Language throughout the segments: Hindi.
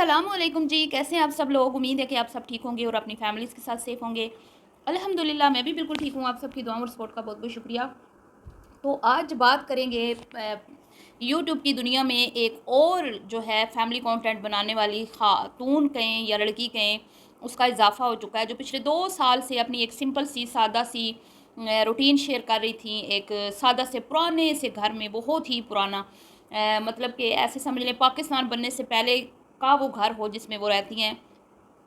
अस्सलामुअलैकुम जी, कैसे हैं आप सब लोग। उम्मीद है कि आप सब ठीक होंगे और अपनी फैमिलीज़ के साथ सेफ़ होंगे। अल्हम्दुलिल्लाह मैं भी बिल्कुल ठीक हूँ। आप सबकी दुआ और सपोर्ट का बहुत बहुत शुक्रिया। तो आज बात करेंगे यूट्यूब की दुनिया में एक और जो है फैमिली कंटेंट बनाने वाली खातून कहें या लड़की कहें, उसका इजाफा हो चुका है, जो पिछले 2 साल से अपनी एक सिंपल सी सादा सी रूटीन शेयर कर रही थी। एक सादा से पुराने से घर में, बहुत ही पुराना, मतलब कि ऐसे समझ लें पाकिस्तान बनने से पहले का वो घर हो जिसमें वो रहती हैं।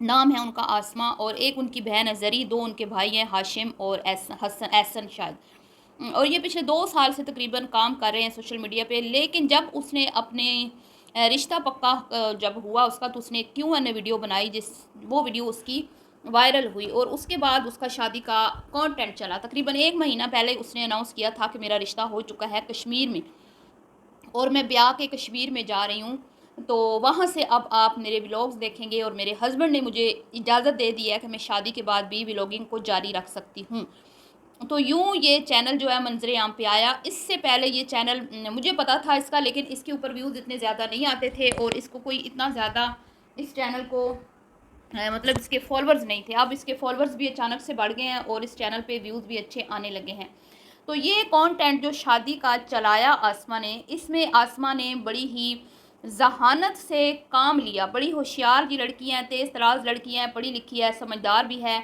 नाम है उनका आसमा और एक उनकी बहन है ज़री, 2 उनके भाई हैं हाशिम और एहसन शायद। और ये पिछले 2 साल से तकरीबन काम कर रहे हैं सोशल मीडिया पे। लेकिन जब उसने अपने रिश्ता पक्का जब हुआ उसका, तो उसने क्यों वीडियो बनाई, वो वीडियो उसकी वायरल हुई और उसके बाद उसका शादी का कंटेंट चला। तकरीबन 1 महीना पहले उसने अनाउंस किया था कि मेरा रिश्ता हो चुका है कश्मीर में और मैं ब्याह के कश्मीर में जा रही हूँ। तो वहाँ से अब आप मेरे व्लॉग्स देखेंगे और मेरे हस्बैंड ने मुझे इजाज़त दे दी है कि मैं शादी के बाद भी व्लॉगिंग को जारी रख सकती हूँ। तो यूँ ये चैनल जो है मंजरे आम पे आया। इससे पहले ये चैनल मुझे पता था इसका, लेकिन इसके ऊपर व्यूज़ इतने ज़्यादा नहीं आते थे और इसको कोई इतना ज़्यादा, इस चैनल को मतलब इसके फॉलोअर्स नहीं थे। अब इसके फॉलोअर्स भी अचानक से बढ़ गए हैं और इस चैनल पे व्यूज़ भी अच्छे आने लगे हैं। तो ये कंटेंट जो शादी का चलाया आसमा ने, इसमें आसमा ने बड़ी ही ज़हानत से काम लिया। बड़ी होशियार जी लड़की हैं, तेज़ तराज लड़की हैं, पढ़ी लिखी है, समझदार भी है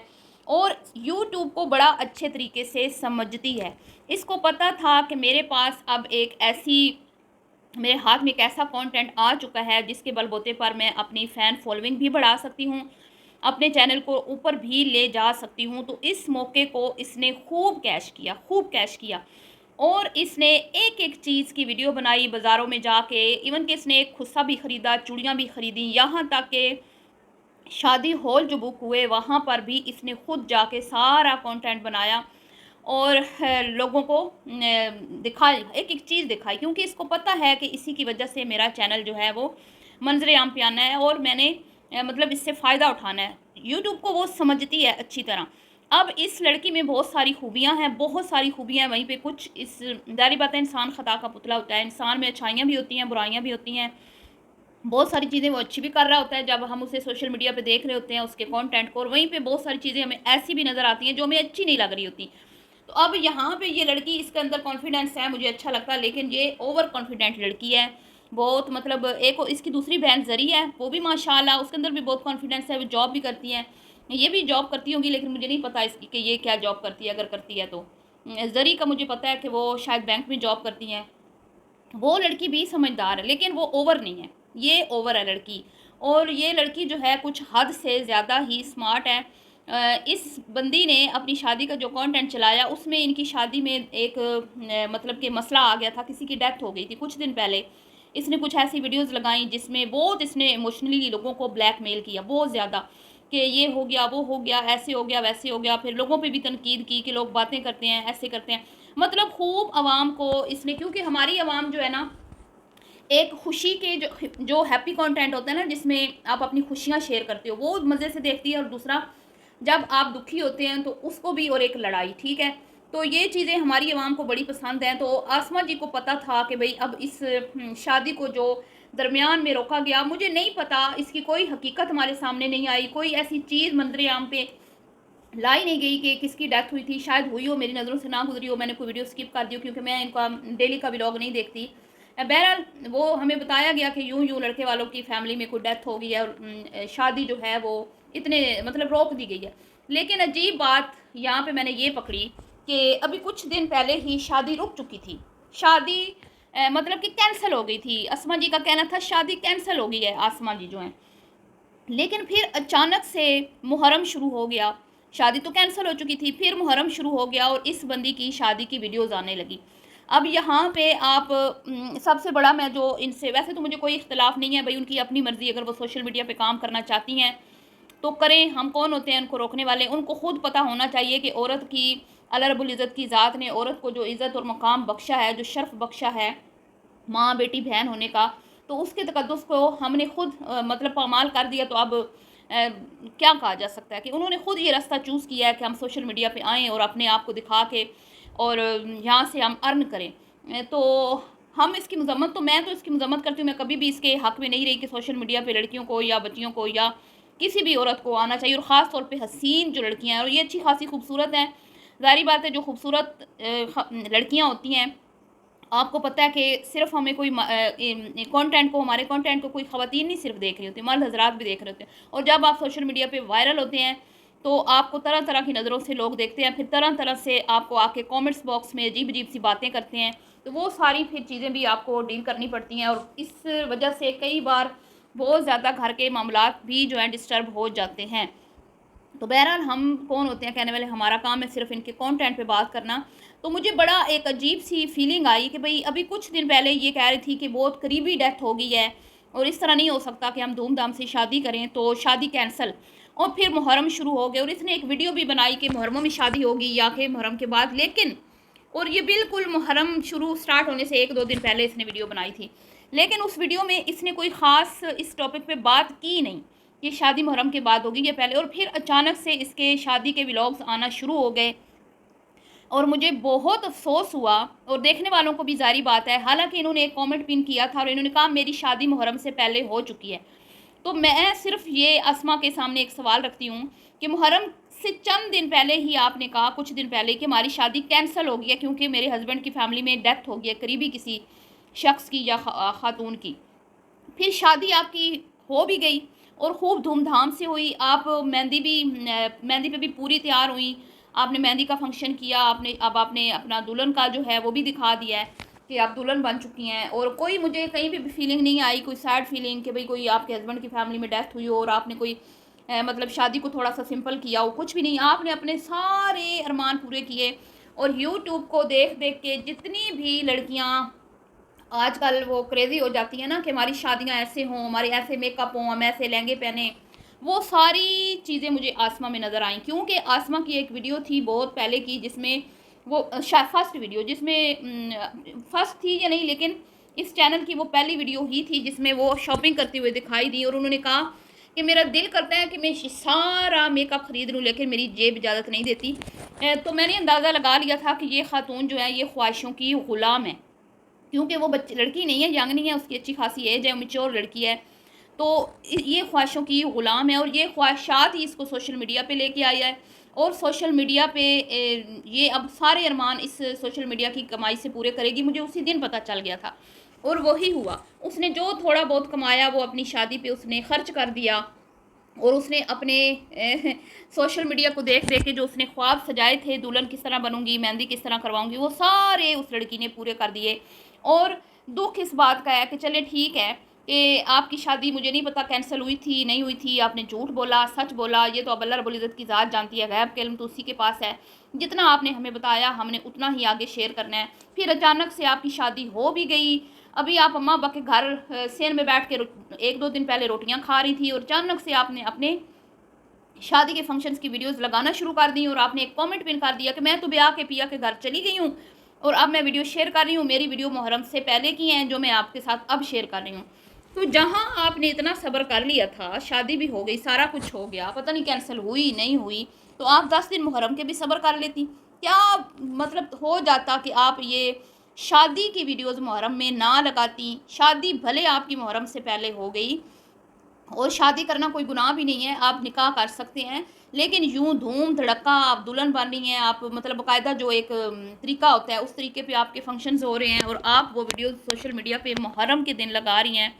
और यूट्यूब को बड़ा अच्छे तरीके से समझती है। इसको पता था कि मेरे पास अब एक ऐसी, मेरे हाथ में एक ऐसा कंटेंट आ चुका है जिसके बलबूते पर मैं अपनी फ़ैन फॉलोइंग भी बढ़ा सकती हूँ, अपने चैनल को ऊपर भी ले जा सकती हूँ। तो इस मौके को इसने खूब कैश किया, खूब कैश किया और इसने एक-एक चीज़ की वीडियो बनाई बाज़ारों में जाके। इवन कि इसने एक खुस्सा भी ख़रीदा, चूड़ियाँ भी ख़रीदी, यहाँ तक कि शादी हॉल जो बुक हुए वहाँ पर भी इसने खुद जाके सारा कंटेंट बनाया और लोगों को दिखाई, एक-एक चीज़ दिखाई, क्योंकि इसको पता है कि इसी की वजह से मेरा चैनल जो है वो मंज़रे आम पे आना है और मैंने मतलब इससे फ़ायदा उठाना है। यूट्यूब को वो समझती है अच्छी तरह। अब इस लड़की में बहुत सारी खूबियाँ हैं, बहुत सारी खूबियाँ हैं, वहीं पे कुछ इस, ज़ाहिर बात है इंसान ख़ता का पुतला होता है, इंसान में अच्छाइयाँ भी होती हैं, बुराइयाँ भी होती हैं। बहुत सारी चीज़ें वो अच्छी भी कर रहा होता है जब हम उसे सोशल मीडिया पे देख रहे होते हैं उसके कंटेंट को, और वहीं पे बहुत सारी चीज़ें हमें ऐसी भी नज़र आती हैं जो हमें अच्छी नहीं लग रही होती। तो अब यहाँ पे ये लड़की, इसके अंदर कॉन्फिडेंस है, मुझे अच्छा लगता है, लेकिन ये ओवर कॉन्फिडेंट लड़की है बहुत। मतलब एक इसकी दूसरी बहन ज़री है, वो भी माशाल्लाह उसके अंदर भी बहुत कॉन्फिडेंस है, वो जॉब भी करती हैं। ये भी जॉब करती होंगी लेकिन मुझे नहीं पता इसकी कि ये क्या जॉब करती है, अगर करती है तो। ज़री का मुझे पता है कि वो शायद बैंक में जॉब करती हैं। वो लड़की भी समझदार है लेकिन वो ओवर नहीं है, ये ओवर है लड़की। और ये लड़की जो है कुछ हद से ज़्यादा ही स्मार्ट है। इस बंदी ने अपनी शादी का जो कंटेंट चलाया उसमें इनकी शादी में एक मतलब कि मसला आ गया था, किसी की डेथ हो गई थी कुछ दिन पहले। इसने कुछ ऐसी वीडियोस लगाई जिसमें बहुत इसने इमोशनली लोगों को ब्लैकमेल किया बहुत ज़्यादा, कि ये हो गया, वो हो गया, ऐसे हो गया, वैसे हो गया। फिर लोगों पे भी तनकीद की कि लोग बातें करते हैं, ऐसे करते हैं। मतलब खूब आवाम को इसने, क्योंकि हमारी आवाम जो है ना, एक खुशी के जो जो हैप्पी कंटेंट होता है ना जिसमें आप अपनी खुशियाँ शेयर करते हो, वो मज़े से देखती है, और दूसरा जब आप दुखी होते हैं तो उसको भी, और एक लड़ाई, ठीक है। तो ये चीज़ें हमारी आवाम को बड़ी पसंद हैं। तो आसमा जी को पता था कि भाई अब इस शादी को जो दरमियान में रोका गया, मुझे नहीं पता, इसकी कोई हकीकत हमारे सामने नहीं आई, कोई ऐसी चीज़ मंजरे आम पे लाई नहीं गई कि किसकी डेथ हुई थी। शायद हुई हो, मेरी नज़रों से ना गुजरी हो, मैंने कोई वीडियो स्किप कर दी हो क्योंकि मैं इनका डेली का व्लॉग नहीं देखती। बहरहाल वो हमें बताया गया कि यूँ यूँ लड़के वालों की फैमिली में कोई डेथ हो गई है और शादी जो है वो इतने मतलब रोक दी गई है। लेकिन अजीब बात यहाँ पे मैंने ये पकड़ी कि अभी कुछ दिन पहले ही शादी रुक चुकी थी। शादी मतलब कि कैंसिल हो गई थी। आसमा जी का कहना था शादी कैंसिल हो गई है, आसमा जी जो हैं। लेकिन फिर अचानक से मुहर्रम शुरू हो गया। शादी तो कैंसिल हो चुकी थी, फिर मुहर्रम शुरू हो गया और इस बंदी की शादी की वीडियोज़ आने लगी। अब यहाँ पे आप सबसे बड़ा, मैं जो इनसे, वैसे तो मुझे कोई इख्तिलाफ़ नहीं है, भई उनकी अपनी मर्ज़ी, अगर वो सोशल मीडिया पे काम करना चाहती हैं तो करें, हम कौन होते हैं उनको रोकने वाले। उनको खुद पता होना चाहिए कि औरत की, अल्लाह रब्बुल इज़्ज़त की ज़ात ने औरत को जो इज़्ज़त और मकाम बख्शा है, जो शर्फ़ बख्शा है माँ, बेटी, बहन होने का, तो उसके तकद्दुस को हमने खुद मतलब पामाल कर दिया। तो अब क्या कहा जा सकता है कि उन्होंने खुद ये रास्ता चूज़ किया है कि हम सोशल मीडिया पे आएँ और अपने आप को दिखा के और यहाँ से हम अर्न करें। तो हम इसकी मजम्मत, तो मैं तो इसकी मजम्मत करती हूँ, मैं कभी भी इसके हक़ में नहीं रही कि सोशल मीडिया पे लड़कियों को या बच्चियों को या किसी भी औरत को आना चाहिए, और ख़ास तौर पे हसीन जो लड़कियाँ हैं, और ये अच्छी खासी खूबसूरत हैं। ज़ाहिर बात है जो खूबसूरत लड़कियाँ होती हैं, आपको पता है कि सिर्फ़ हमें कोई कंटेंट को, हमारे कंटेंट को कोई ख़वातीन नहीं सिर्फ़ देख रही होती, मर्द हज़रात भी देख रहे होते हैं। और जब आप सोशल मीडिया पे वायरल होते हैं, तो आपको तरह-तरह की नज़रों से लोग देखते हैं, फिर तरह-तरह से आपको आके कमेंट्स बॉक्स में अजीब-अजीब सी बातें करते हैं। तो वो सारी फिर चीज़ें भी आपको डील करनी पड़ती हैं, और इस वजह से कई बार बहुत ज़्यादा घर के मामलात भी जो हैं डिस्टर्ब हो जाते हैं। तो बहरहाल हम कौन होते हैं कहने वाले, हमारा काम है सिर्फ इनके कंटेंट पे बात करना। तो मुझे बड़ा एक अजीब सी फीलिंग आई कि भाई अभी कुछ दिन पहले ये कह रही थी कि बहुत करीबी डेथ हो गई है, और इस तरह नहीं हो सकता कि हम धूमधाम से शादी करें, तो शादी कैंसिल। और फिर मुहर्रम शुरू हो गए, और इसने एक वीडियो भी बनाई कि मुहर्रम में शादी होगी या कि मुहर्रम के बाद, लेकिन और ये बिल्कुल मुहर्रम शुरू स्टार्ट होने से 1-2 दिन पहले इसने वीडियो बनाई थी। लेकिन उस वीडियो में इसने कोई ख़ास इस टॉपिक पे बात की नहीं, ये शादी मुहर्रम के बाद होगी या पहले। और फिर अचानक से इसके शादी के व्लॉग्स आना शुरू हो गए, और मुझे बहुत अफ़सोस हुआ, और देखने वालों को भी ज़ाहिर बात है। हालाँकि इन्होंने एक कमेंट पिन किया था और इन्होंने कहा मेरी शादी मुहर्रम से पहले हो चुकी है। तो मैं सिर्फ़ ये अस्मा के सामने एक सवाल रखती हूँ कि मुहर्रम से चंद दिन पहले ही आपने कहा, कुछ दिन पहले, कि हमारी शादी कैंसल हो गई है क्योंकि मेरे हस्बैंड की फ़ैमिली में डेथ हो गई है, करीबी किसी शख्स की या ख़ातून की। फिर शादी आपकी हो भी गई और खूब धूमधाम से हुई। आप मेहंदी पे भी पूरी तैयार हुई। आपने मेहंदी का फंक्शन किया, आपने अपना दुल्हन का जो है वो भी दिखा दिया है कि आप दुल्हन बन चुकी हैं, और कोई मुझे कहीं भी फीलिंग नहीं आई, कोई सैड फीलिंग कि भाई कोई आपके हस्बैंड की फैमिली में डेथ हुई हो और आपने कोई मतलब शादी को थोड़ा सा सिंपल किया हो, कुछ भी नहीं। आपने अपने सारे अरमान पूरे किए, और यूट्यूब को देख देख के जितनी भी लड़कियां आजकल वो क्रेज़ी हो जाती है ना कि हमारी शादियां ऐसे हों, हमारे ऐसे मेकअप हों, हम ऐसे लहंगे पहने, वो सारी चीज़ें मुझे आसमा में नज़र आईं। क्योंकि आसमा की एक वीडियो थी बहुत पहले की, जिसमें वो फर्स्ट वीडियो, जिसमें फर्स्ट थी या नहीं, लेकिन इस चैनल की वो पहली वीडियो ही थी जिसमें वो शॉपिंग करते हुए दिखाई दी, और उन्होंने कहा कि मेरा दिल करता है कि मैं सारा मेकअप ख़रीद लूँ, लेकिन मेरी जेब इजाज़त नहीं देती। तो मैंने अंदाज़ा लगा लिया था कि ये खातून जो है ये ख्वाहिशों की ग़ुलाम है, क्योंकि वो बच्ची लड़की नहीं है, यंग नहीं है, उसकी अच्छी खासी एज है, मैच्योर लड़की है। तो ये ख्वाहिशों की ग़ुलाम है, और ये ख्वाहिशात ही इसको सोशल मीडिया पे लेके आई है, और सोशल मीडिया पे ये अब सारे अरमान इस सोशल मीडिया की कमाई से पूरे करेगी। मुझे उसी दिन पता चल गया था, और वही हुआ। उसने जो थोड़ा बहुत कमाया वो अपनी शादी पे उसने खर्च कर दिया, और उसने अपने सोशल मीडिया को देख देख के जो उसने ख्वाब सजाए थे, दुल्हन किस तरह बनूंगी, मेहंदी किस तरह करवाऊंगी, वो सारे उस लड़की ने पूरे कर दिए। और दुख इस बात का है कि चले ठीक है कि आपकी शादी मुझे नहीं पता कैंसिल हुई थी नहीं हुई थी, आपने झूठ बोला सच बोला, ये तो अब अल्लाह रब्बुल इज़्ज़त की ज़ात जानती है, गैब का इल्म तो उसी के पास है। जितना आपने हमें बताया हमने उतना ही आगे शेयर करना है। फिर अचानक से आपकी शादी हो भी गई। अभी आप अम्मा अब्बा के घर सेन में बैठ के 1-2 दिन पहले रोटियां खा रही थी, और अचानक से आपने अपने शादी के फंक्शंस की वीडियोस लगाना शुरू कर दी, और आपने एक कमेंट पिन कर दिया कि मैं तो ब्याह के पिया के घर चली गई हूँ और अब मैं वीडियो शेयर कर रही हूँ, मेरी वीडियो मुहर्रम से पहले की हैं जो मैं आपके साथ अब शेयर कर रही हूँ। तो जहाँ आपने इतना सब्र कर लिया था, शादी भी हो गई, सारा कुछ हो गया, पता नहीं कैंसिल हुई नहीं हुई, तो आप 10 दिन मुहर्रम के भी सब्र कर लेती। क्या मतलब हो जाता कि आप ये शादी की वीडियोस मुहर्रम में ना लगाती। शादी भले आपकी मुहर्रम से पहले हो गई, और शादी करना कोई गुनाह भी नहीं है, आप निकाह कर सकते हैं, लेकिन यूँ धूम धड़क्का आप दुल्हन बन रही हैं, आप मतलब बाकायदा जो एक तरीका होता है उस तरीके पे आपके फंक्शंस हो रहे हैं, और आप वो वीडियो सोशल मीडिया पे मुहर्रम के दिन लगा रही हैं।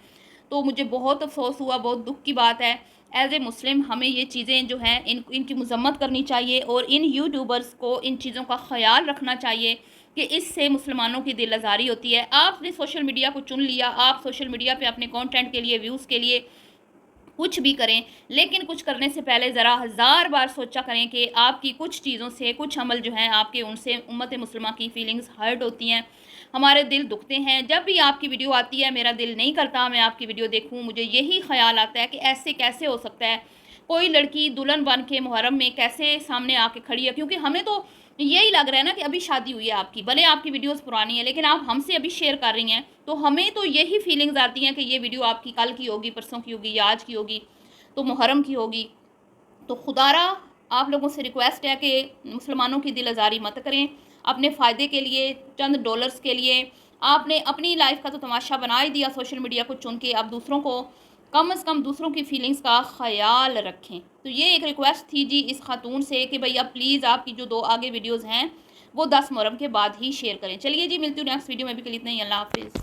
तो मुझे बहुत अफसोस हुआ, बहुत दुख की बात है। एज़ ए मुस्लिम हमें ये चीज़ें जो हैं इनकी मज़म्मत करनी चाहिए, और इन यूट्यूबर्स को इन चीज़ों का ख़याल रखना चाहिए कि इससे मुसलमानों की दिल आज़ारी होती है। आपने सोशल मीडिया को चुन लिया, आप सोशल मीडिया पे अपने कंटेंट के लिए, व्यूज़ के लिए कुछ भी करें, लेकिन कुछ करने से पहले ज़रा हज़ार बार सोचा करें कि आपकी कुछ चीज़ों से, कुछ अमल जो हैं आपके, उनसे उम्मत मुस्लिमा की फ़ीलिंग्स हर्ट होती हैं, हमारे दिल दुखते हैं। जब भी आपकी वीडियो आती है मेरा दिल नहीं करता मैं आपकी वीडियो देखूं, मुझे यही ख्याल आता है कि ऐसे कैसे हो सकता है, कोई लड़की दुल्हन बन के मुहर्रम में कैसे सामने आके खड़ी है। क्योंकि हमें तो यही लग रहा है ना कि अभी शादी हुई है आपकी, भले आपकी वीडियोस पुरानी है, लेकिन आप हमसे अभी शेयर कर रही हैं, तो हमें तो यही फीलिंग्स आती हैं कि ये वीडियो आपकी कल की होगी, परसों की होगी, या आज की होगी, तो मुहर्रम की होगी। तो खुदारा आप लोगों से रिक्वेस्ट है कि मुसलमानों की दिल आज़ारी मत करें। अपने फ़ायदे के लिए, चंद डॉलर्स के लिए आपने अपनी लाइफ का तो तमाशा बना ही दिया सोशल मीडिया को चुन के, अब दूसरों को कम से कम दूसरों की फीलिंग्स का ख्याल रखें। तो ये एक रिक्वेस्ट थी जी इस खातून से कि भैया प्लीज़ आपकी जो 2 आगे वीडियोज़ हैं वो 10 मुहर्रम के बाद ही शेयर करें। चलिए जी, मिलती हूँ नेक्स्ट वीडियो में, भी के लिए इतना ही। अल्लाह हाफ़िज़।